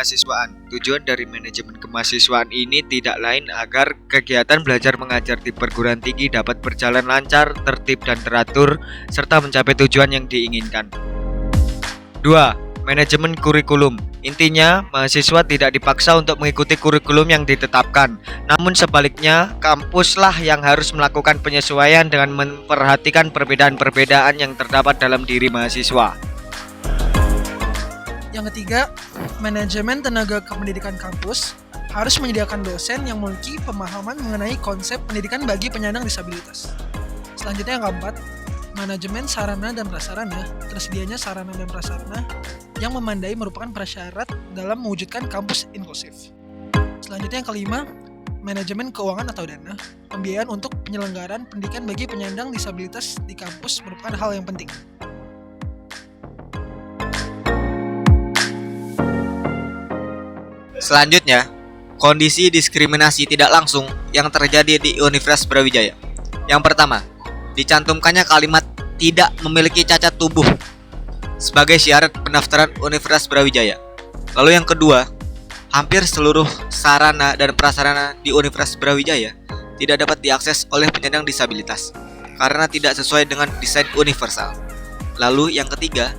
kemahasiswaan. Tujuan dari manajemen kemahasiswaan ini tidak lain agar kegiatan belajar mengajar di perguruan tinggi dapat berjalan lancar, tertib dan teratur, serta mencapai tujuan yang diinginkan. 2. Manajemen kurikulum. Intinya, mahasiswa tidak dipaksa untuk mengikuti kurikulum yang ditetapkan. Namun sebaliknya, kampuslah yang harus melakukan penyesuaian dengan memperhatikan perbedaan-perbedaan yang terdapat dalam diri mahasiswa. Yang ketiga, manajemen tenaga kependidikan kampus harus menyediakan dosen yang memiliki pemahaman mengenai konsep pendidikan bagi penyandang disabilitas. Selanjutnya yang keempat, manajemen sarana dan prasarana. Tersedianya sarana dan prasarana yang memandai merupakan prasyarat dalam mewujudkan kampus inklusif. Selanjutnya yang kelima, manajemen keuangan atau dana. Pembiayaan untuk penyelenggaraan pendidikan bagi penyandang disabilitas di kampus merupakan hal yang penting. Selanjutnya, kondisi diskriminasi tidak langsung yang terjadi di Universitas Brawijaya. Yang pertama, dicantumkannya kalimat tidak memiliki cacat tubuh sebagai syarat pendaftaran Universitas Brawijaya. Lalu yang kedua, hampir seluruh sarana dan prasarana di Universitas Brawijaya tidak dapat diakses oleh penyandang disabilitas karena tidak sesuai dengan desain universal. Lalu yang ketiga,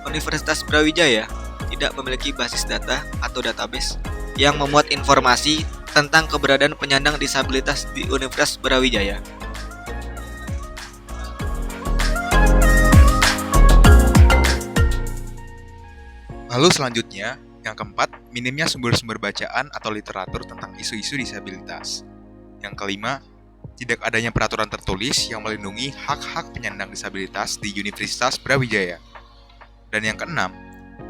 Universitas Brawijaya tidak memiliki basis data atau database yang memuat informasi tentang keberadaan penyandang disabilitas di Universitas Brawijaya. Lalu selanjutnya, yang keempat, minimnya sumber-sumber bacaan atau literatur tentang isu-isu disabilitas. Yang kelima, tidak adanya peraturan tertulis yang melindungi hak-hak penyandang disabilitas di Universitas Brawijaya. Dan yang keenam,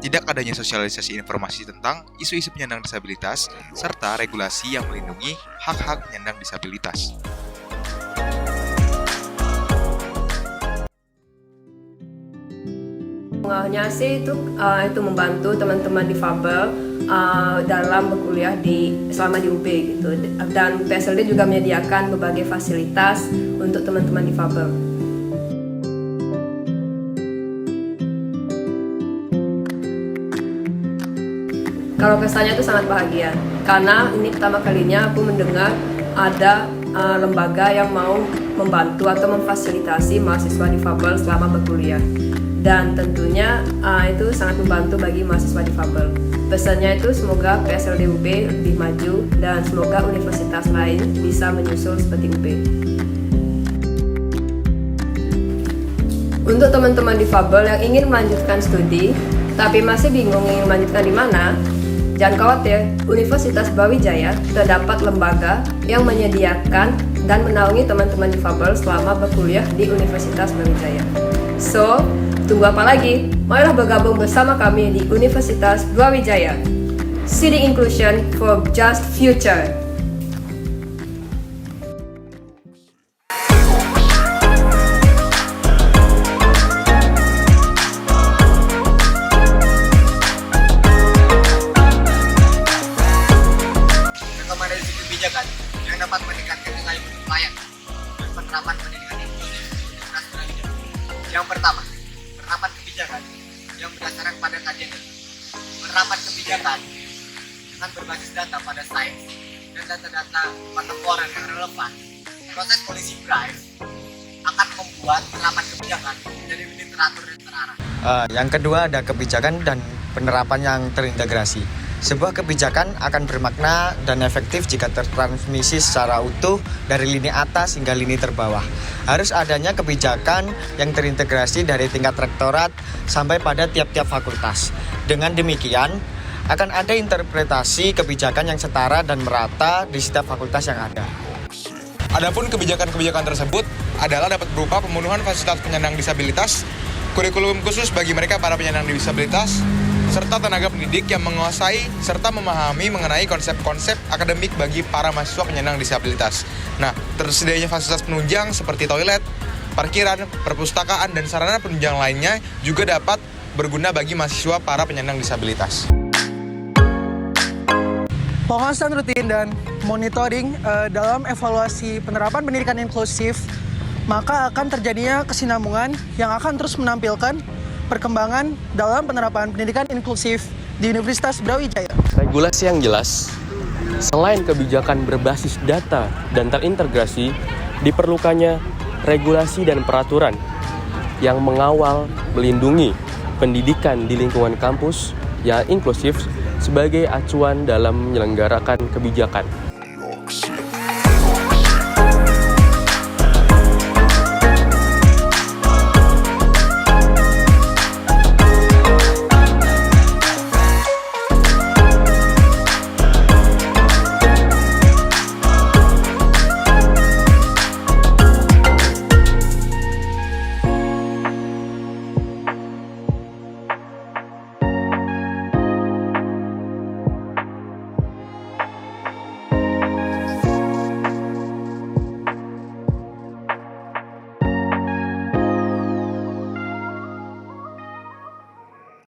tidak adanya sosialisasi informasi tentang isu-isu penyandang disabilitas serta regulasi yang melindungi hak-hak penyandang disabilitas. Pengaruhnya sih itu membantu teman-teman difabel dalam berkuliah selama di UB gitu, dan PSLD juga menyediakan berbagai fasilitas untuk teman-teman difabel. Kalau kesannya itu sangat bahagia karena ini pertama kalinya aku mendengar ada lembaga yang mau membantu atau memfasilitasi mahasiswa difabel selama berkuliah. Dan tentunya itu sangat membantu bagi mahasiswa difabel. Pesannya itu semoga PSLD UB lebih maju dan semoga universitas lain bisa menyusul seperti UB. Untuk teman-teman difabel yang ingin melanjutkan studi tapi masih bingung ingin melanjutkan di mana, jangan khawatir, Universitas Brawijaya terdapat lembaga yang menyediakan dan menaungi teman-teman difabel selama berkuliah di Universitas Brawijaya. So, tunggu apa lagi? Marilah bergabung bersama kami di Universitas Brawijaya. Seeding Inclusion for Just Future. Rekomendasi kebijakan yang dapat meningkatkan nilai pelayan dan penerapan pendidikan inklusif Universitas Brawijaya. Yang pertama, penerapan kebijakan yang berdasarkan pada kajian data. Penerapan kebijakan dengan berbasis data pada sains dan data-data kontemporer yang relevan. Proses policy drive akan membuat penerapan kebijakan menjadi lebih teratur dan terarah. Yang kedua ada kebijakan dan penerapan yang terintegrasi. Sebuah kebijakan akan bermakna dan efektif jika tertransmisi secara utuh dari lini atas hingga lini terbawah. Harus adanya kebijakan yang terintegrasi dari tingkat rektorat sampai pada tiap-tiap fakultas. Dengan demikian, akan ada interpretasi kebijakan yang setara dan merata di setiap fakultas yang ada. Adapun kebijakan-kebijakan tersebut adalah dapat berupa pemenuhan fasilitas penyandang disabilitas, kurikulum khusus bagi mereka para penyandang disabilitas, serta tenaga pendidik yang menguasai serta memahami mengenai konsep-konsep akademik bagi para mahasiswa penyandang disabilitas. Nah, tersedianya fasilitas penunjang seperti toilet, parkiran, perpustakaan, dan sarana penunjang lainnya juga dapat berguna bagi mahasiswa para penyandang disabilitas. Pengawasan rutin dan monitoring dalam evaluasi penerapan pendidikan inklusif, maka akan terjadinya kesinambungan yang akan terus menampilkan perkembangan dalam penerapan pendidikan inklusif di Universitas Brawijaya. regulasi yang jelas, selain kebijakan berbasis data dan terintegrasi, diperlukannya regulasi dan peraturan yang mengawal, melindungi pendidikan di lingkungan kampus yang inklusif sebagai acuan dalam menyelenggarakan kebijakan.